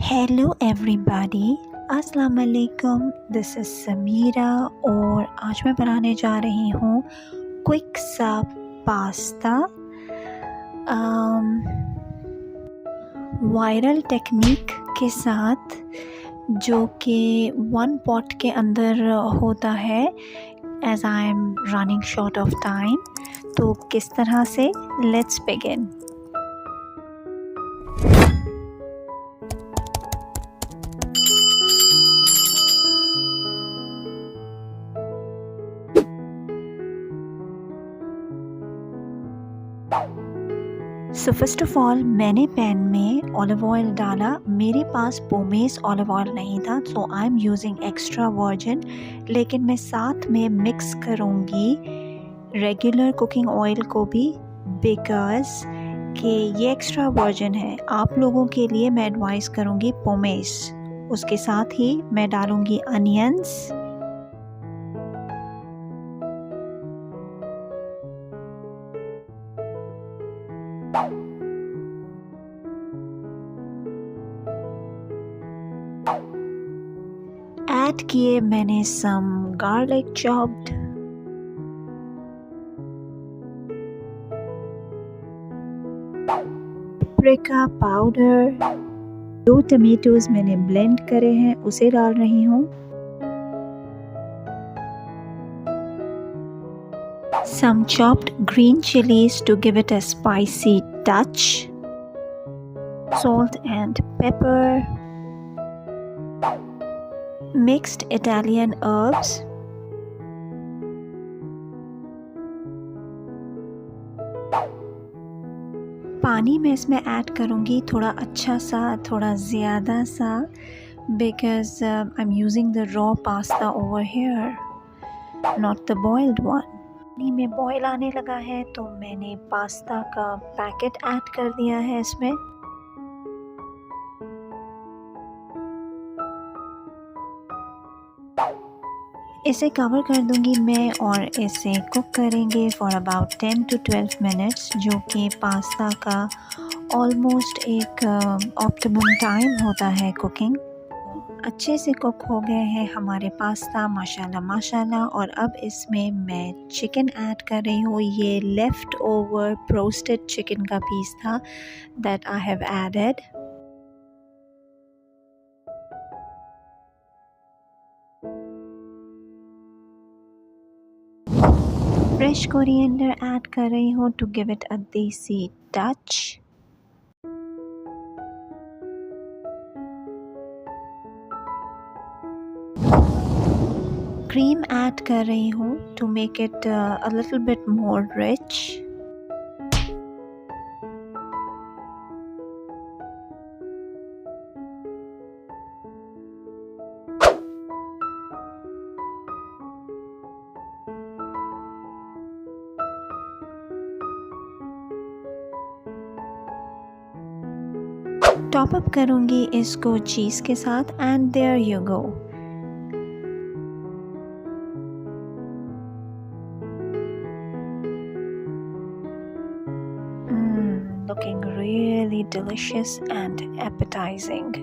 Hello everybody, अस्सलाम वालेकुम। This is Samira और आज मैं बनाने जा रही हूँ क्विक सा पास्ता। वायरल टेक्निक के साथ जो कि वन पॉट के अंदर होता है। As I am running short of time, तो किस तरह से, let's begin. So first of all मैंने पैन में ऑलिव ऑयल डाला। मेरे पास पोमेस ऑलिव ऑयल नहीं था, so I am using extra virgin, लेकिन मैं साथ में मिक्स करूँगी रेगुलर कुकिंग ऑयल को भी, बिकॉज कि ये एक्स्ट्रा वर्जिन है। आप लोगों के लिए मैं एडवाइस करूँगी पोमेस। उसके साथ ही मैं डालूँगी अनियंस, ऐड किए मैंने some garlic chopped, paprika powder, 2 tomatoes मैंने ब्लेंड करे हैं उसे डाल रही हूँ, some chopped green chillies to give it a spicy touch, salt and pepper, mixed Italian herbs, पानी मैं इसमें ऐड करूँगी थोड़ा अच्छा सा, थोड़ा ज़्यादा सा, because I am using the raw pasta over here, not the boiled one. पानी में बॉयल आने लगा है तो मैंने पास्ता का पैकेट ऐड कर दिया है इसमें। इसे कवर कर दूंगी मैं और इसे कुक करेंगे फॉर अबाउट 10 to 12 मिनट्स, जो कि पास्ता का ऑलमोस्ट एक ऑप्टिमम टाइम होता है कुकिंग। अच्छे से कुक हो गए हैं हमारे पास्ता, माशाल्लाह माशाल्लाह। और अब इसमें मैं चिकन ऐड कर रही हूँ। ये लेफ़्ट ओवर ब्रोस्टेड चिकन का पीस था that I have added. Fresh coriander add कर रही हूँ टू गिव इट अ देसी टच। क्रीम ऐड कर रही हूँ to make it a little bit more rich. Top up करूँगी इसको चीज़ के साथ and there you go. Looking really delicious and appetizing.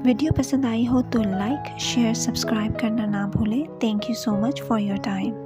Video पसंद आई हो तो लाइक, शेयर, सब्सक्राइब करना ना भूलें। Thank you so much for your time.